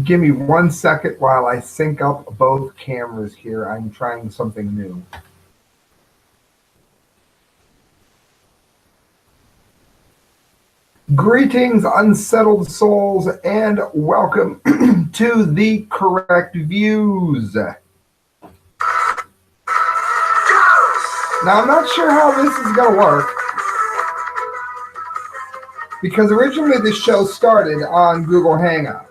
Give me 1 second while I sync up both cameras here. I'm trying something new. Greetings, unsettled souls, and welcome to the Correct Views. Now, I'm not sure how this is going to work, because originally this show started on Google Hangouts.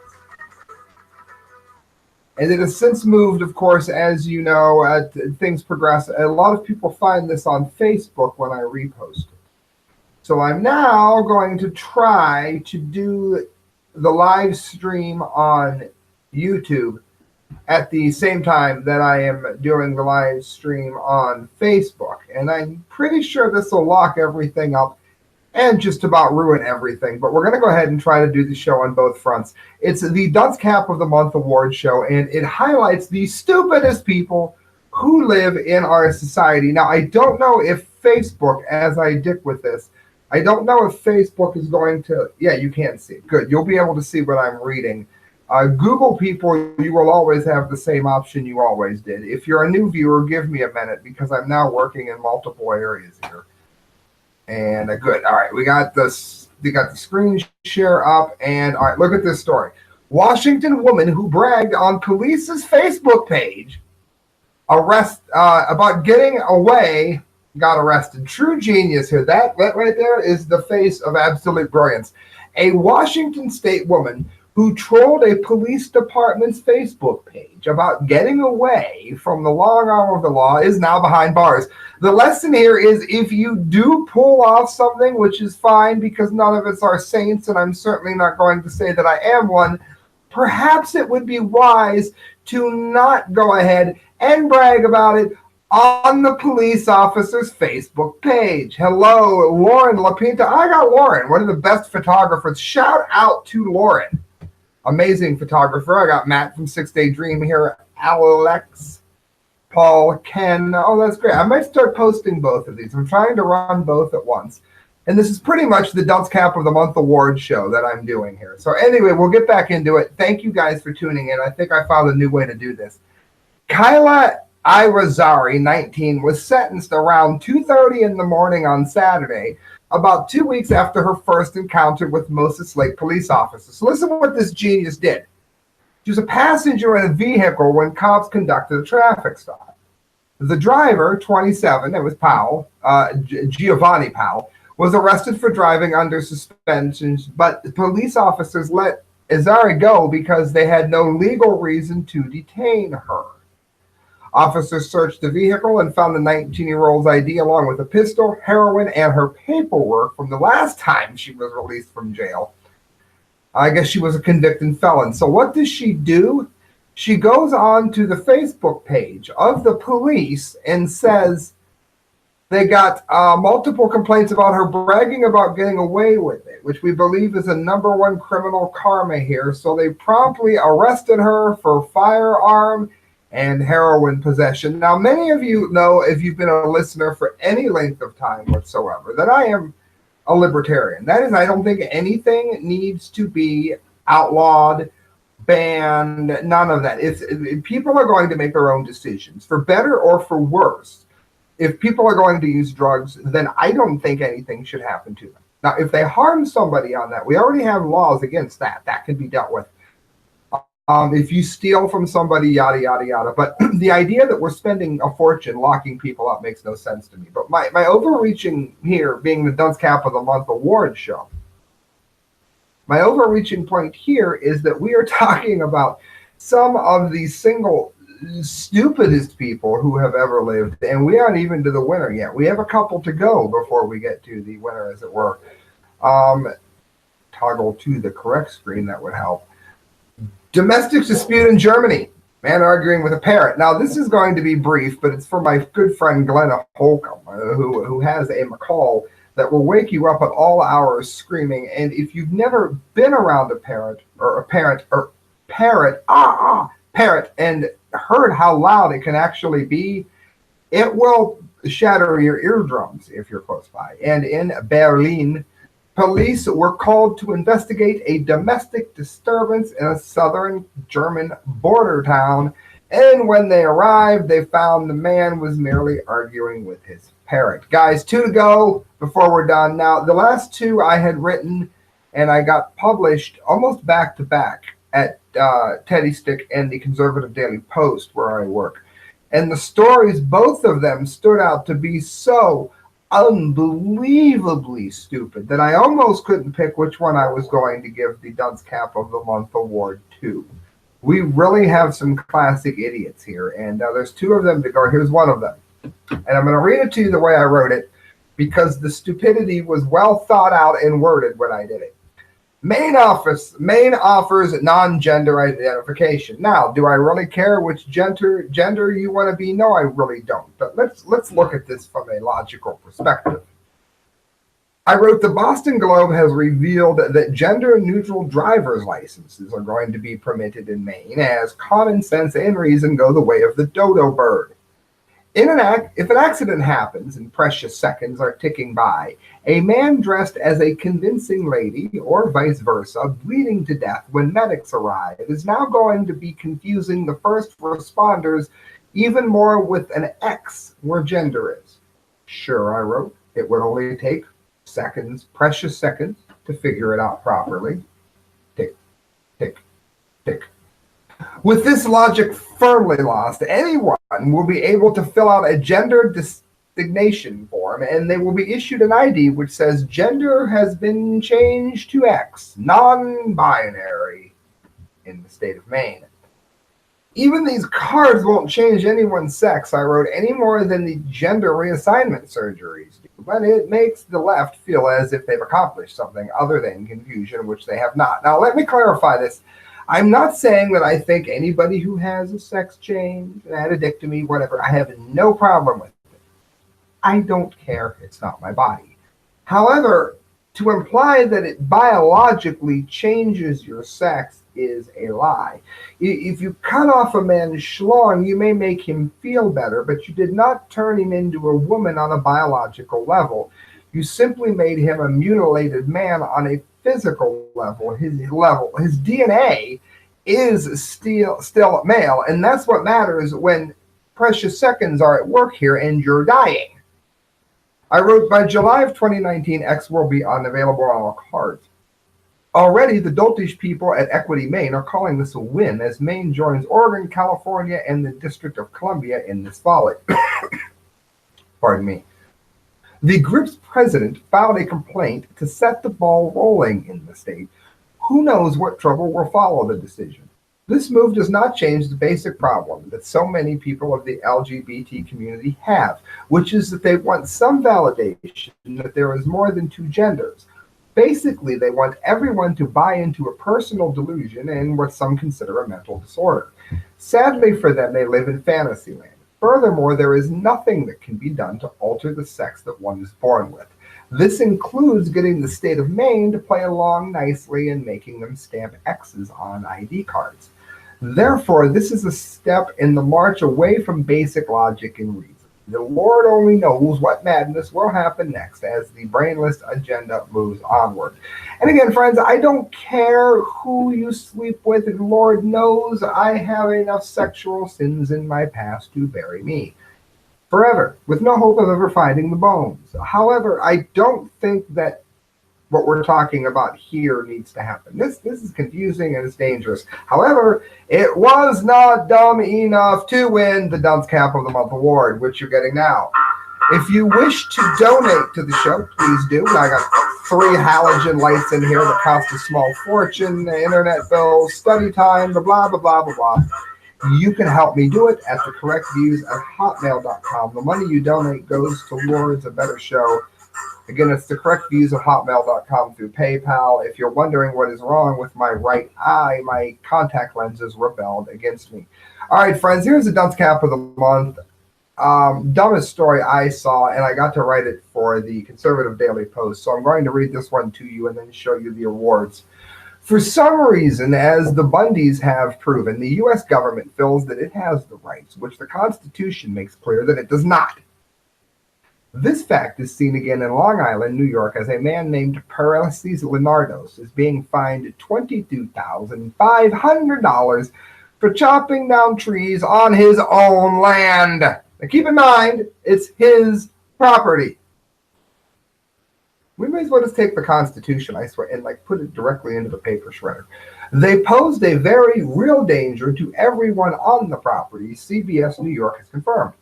And it has since moved, of course, as you know, things progress. A lot of people find this on Facebook when I repost it. So I'm now going to try to do the live stream on YouTube at the same time that I am doing the live stream on Facebook. And I'm pretty sure this will lock everything up and just about ruin everything. But we're going to go ahead and try to do the show on both fronts. It's the Dunce Cap of the Month award show, and it highlights the stupidest people who live in our society. Now, I don't know if Facebook, as I dick with this, I don't know if Facebook is going to, yeah, you can see it. Good. You'll be able to see what I'm reading. Google people, you will always have the same option you always did. If you're a new viewer, give me a minute because I'm now working in multiple areas here. And good. All right, we got the screen share up, and all right, look at this story. Washington woman who bragged on police's Facebook page about getting away got arrested. True genius here. That right there is the face of absolute brilliance. A Washington state woman who trolled a police department's Facebook page about getting away from the long arm of the law is now behind bars. The lesson here is if you do pull off something, which is fine because none of us are saints, and I'm certainly not going to say that I am one, perhaps it would be wise to not go ahead and brag about it on the police officer's Facebook page. Hello, Lauren LaPinta. I got Lauren, one of the best photographers. Shout out to Lauren. Amazing photographer. I got Matt from 6 Day Dream here. Alex, Paul, Ken. Oh, that's great. I might start posting both of these. I'm trying to run both at once. And this is pretty much the Dunce Cap of the Month award show that I'm doing here. So anyway, we'll get back into it. Thank you guys for tuning in. I think I found a new way to do this. Kyla Irazari, 19, was sentenced around 2:30 in the morning on Saturday, about 2 weeks after her first encounter with Moses Lake police officers. So listen to what this genius did. She was a passenger in a vehicle when cops conducted a traffic stop. The driver, 27, it was Powell, Giovanni Powell, was arrested for driving under suspension, but the police officers let Irazari go because they had no legal reason to detain her. Officers searched the vehicle and found the 19-year-old's ID along with a pistol, heroin, and her paperwork from the last time she was released from jail. I guess she was a convicted felon. So what does she do? She goes on to the Facebook page of the police and says they got multiple complaints about her bragging about getting away with it, which we believe is a #1 criminal karma here. So they promptly arrested her for firearm and heroin possession. Now, many of you know, if you've been a listener for any length of time whatsoever, that I am a libertarian. That is, I don't think anything needs to be outlawed, banned, none of that. If people are going to make their own decisions, for better or for worse. If people are going to use drugs, then I don't think anything should happen to them. Now, if they harm somebody on that, we already have laws against that. That can be dealt with. If you steal from somebody, yada, yada, yada. But the idea that we're spending a fortune locking people up makes no sense to me. But my overreaching here, being the Dunce Cap of the Month award show, my overreaching point here is that we are talking about some of the single stupidest people who have ever lived, and we aren't even to the winner yet. We have a couple to go before we get to the winner, as it were. Toggle to the correct screen, that would help. Domestic dispute in Germany. Man arguing with a parrot. Now, this is going to be brief, but it's for my good friend Glenna Holcomb, who has a macaw that will wake you up at all hours screaming. And if you've never been around a parrot, and heard how loud it can actually be, it will shatter your eardrums if you're close by. And in Berlin, Police were called to investigate a domestic disturbance in a southern German border town, and when they arrived, they found the man was merely arguing with his parrot. Guys, 2 to go before we're done. Now, the last 2 I had written and I got published almost back to back at Teddy Stick and the Conservative Daily Post, where I work. And the stories, both of them, stood out to be so unbelievably stupid that I almost couldn't pick which one I was going to give the Dunce Cap of the Month award to. We really have some classic idiots here, and there's 2 of them to go. Here's one of them. And I'm going to read it to you the way I wrote it because the stupidity was well thought out and worded when I did it. Maine offers non-gender identification. Now, do I really care which gender you want to be? No, I really don't. But let's look at this from a logical perspective. I wrote, the Boston Globe has revealed that gender-neutral driver's licenses are going to be permitted in Maine as common sense and reason go the way of the dodo bird. If an accident happens and precious seconds are ticking by, a man dressed as a convincing lady, or vice versa, bleeding to death when medics arrive, is now going to be confusing the first responders even more with an X where gender is. Sure, I wrote, it would only take seconds, precious seconds, to figure it out properly. Tick, tick, tick. With this logic firmly lost, anyone will be able to fill out a gender designation form, and they will be issued an ID which says gender has been changed to X, non-binary, in the state of Maine. Even these cards won't change anyone's sex, I wrote, any more than the gender reassignment surgeries do, but it makes the left feel as if they've accomplished something other than confusion, which they have not. Now, let me clarify this. I'm not saying that I think anybody who has a sex change, an addictomy, whatever, I have no problem with it. I don't care. It's not my body. However, to imply that it biologically changes your sex is a lie. If you cut off a man's schlong, you may make him feel better, but you did not turn him into a woman on a biological level. You simply made him a mutilated man on a physical level. His DNA is still male, and that's what matters when precious seconds are at work here and you're dying. I wrote, by July of 2019, X will be unavailable on all cards. Already, the doltish people at Equity Maine are calling this a win as Maine joins Oregon, California, and the District of Columbia in this folly. Pardon me. The group's president filed a complaint to set the ball rolling in the state. Who knows what trouble will follow the decision? This move does not change the basic problem that so many people of the LGBT community have, which is that they want some validation that there is more than 2 genders. Basically, they want everyone to buy into a personal delusion and what some consider a mental disorder. Sadly for them, they live in fantasy land. Furthermore, there is nothing that can be done to alter the sex that one is born with. This includes getting the state of Maine to play along nicely and making them stamp X's on ID cards. Therefore, this is a step in the march away from basic logic and reason. The Lord only knows what madness will happen next as the brainless agenda moves onward. And again, friends, I don't care who you sleep with. And Lord knows I have enough sexual sins in my past to bury me forever, with no hope of ever finding the bones. However, I don't think that what we're talking about here needs to happen. This is confusing and it's dangerous. However, it was not dumb enough to win the Dunce Cap of the Month award, which you're getting now. If you wish to donate to the show, please do. I got 3 halogen lights in here that cost a small fortune, the internet bills, study time, blah, blah, blah, blah, blah. You can help me do it at thecorrectviews@hotmail.com. The money you donate goes towards a better show. Again, it's thecorrectviews@hotmail.com through PayPal. If you're wondering what is wrong with my right eye, my contact lenses rebelled against me. All right, friends, here's the Dunce Cap of the Month. Dumbest story I saw, and I got to write it for the Conservative Daily Post. So I'm going to read this one to you and then show you the awards. For some reason, as the Bundys have proven, the U.S. government feels that it has the rights, which the Constitution makes clear that it does not. This fact is seen again in Long Island, New York, as a man named Parrot Leonardos is being fined $22,500 for chopping down trees on his own land. Now keep in mind, it's his property. We may as well just take the Constitution, I swear, and put it directly into the paper shredder. They posed a very real danger to everyone on the property, CBS New York has confirmed.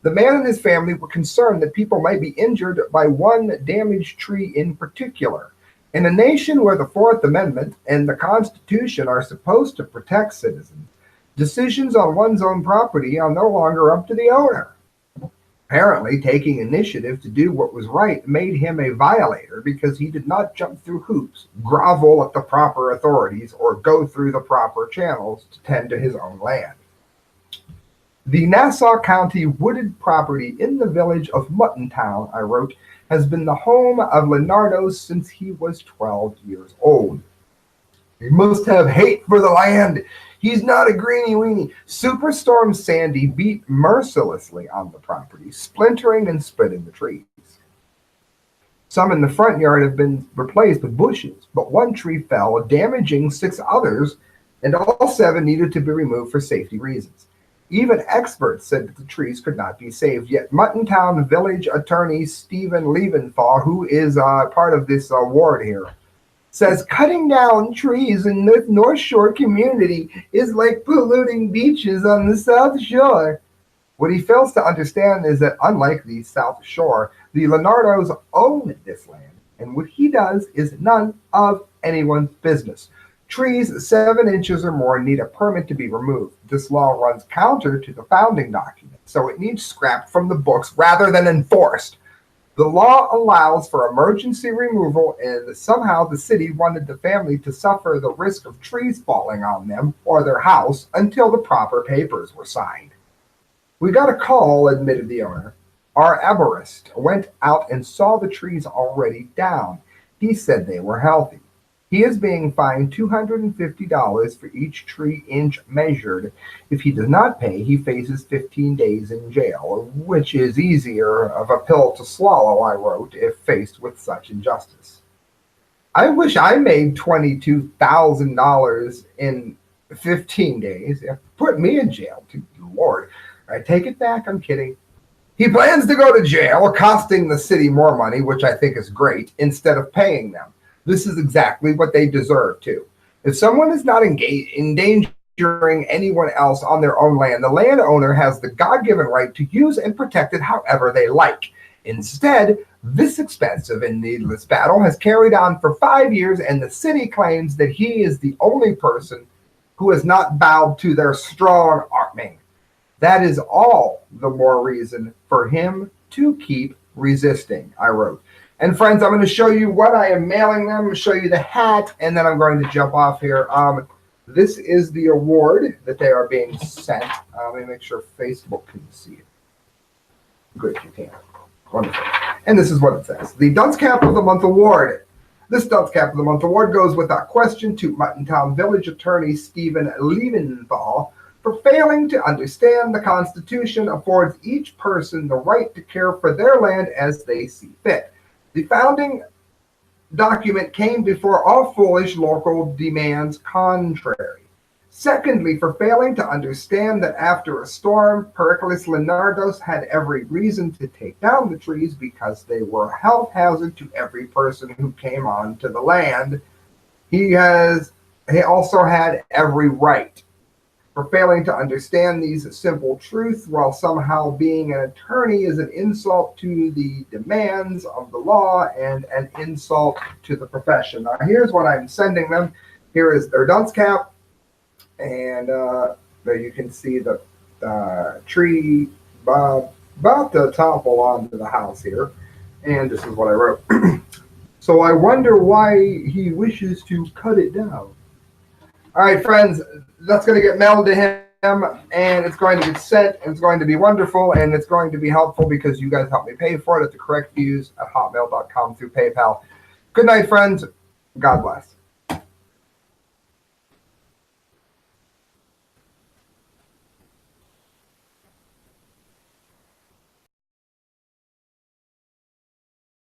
The man and his family were concerned that people might be injured by one damaged tree in particular. In a nation where the Fourth Amendment and the Constitution are supposed to protect citizens, decisions on one's own property are no longer up to the owner. Apparently, taking initiative to do what was right made him a violator because he did not jump through hoops, grovel at the proper authorities, or go through the proper channels to tend to his own land. The Nassau County wooded property in the village of Muttontown, I wrote, has been the home of Leonardos since he was 12 years old. He must have hate for the land. He's not a greenie weenie. Superstorm Sandy beat mercilessly on the property, splintering and splitting the trees. Some in the front yard have been replaced with bushes, but one tree fell, damaging 6 others, and all 7 needed to be removed for safety reasons. Even experts said that the trees could not be saved, yet Muttontown village attorney Stephen Leventhal, who is part of this ward here, says cutting down trees in the North Shore community is like polluting beaches on the South Shore. What he fails to understand is that unlike the South Shore, the Leonardos own this land, and what he does is none of anyone's business. Trees 7 inches or more need a permit to be removed. This law runs counter to the founding document, so it needs scrapped from the books rather than enforced. The law allows for emergency removal, and somehow the city wanted the family to suffer the risk of trees falling on them or their house until the proper papers were signed. We got a call, admitted the owner. Our arborist went out and saw the trees already down. He said they were healthy. He is being fined $250 for each tree inch measured. If he does not pay, he faces 15 days in jail, which is easier of a pill to swallow, I wrote, if faced with such injustice. I wish I made $22,000 in 15 days. Put me in jail, good Lord. I take it back, I'm kidding. He plans to go to jail, costing the city more money, which I think is great, instead of paying them. This is exactly what they deserve, too. If someone is not endangering anyone else on their own land, the landowner has the God-given right to use and protect it however they like. Instead, this expensive and needless battle has carried on for 5 years, and the city claims that he is the only person who has not bowed to their strong arming. That is all the more reason for him to keep resisting, I wrote. And friends, I'm going to show you what I am mailing them. I'm going to show you the hat, and then I'm going to jump off here. This is the award that they are being sent. Let me make sure Facebook can see it. Good, you can. Wonderful. And this is what it says. The Dunce Cap of the Month Award. This Dunce Cap of the Month Award goes without question to Muttontown Village Attorney Stephen Leventhal for failing to understand the Constitution affords each person the right to care for their land as they see fit. The founding document came before all foolish local demands contrary. Secondly, for failing to understand that after a storm, Parrot Leonardos had every reason to take down the trees because they were a health hazard to every person who came onto the land. He also had every right. For failing to understand these simple truths while somehow being an attorney is an insult to the demands of the law and an insult to the profession. Now, here's what I'm sending them. Here is their dunce cap, and there you can see the tree about to topple onto the house here, and this is what I wrote. So I wonder why he wishes to cut it down. All right, friends, that's going to get mailed to him, and it's going to get sent, and it's going to be wonderful, and it's going to be helpful because you guys help me pay for it at thecorrectviews@hotmail.com through PayPal. Good night, friends. God bless.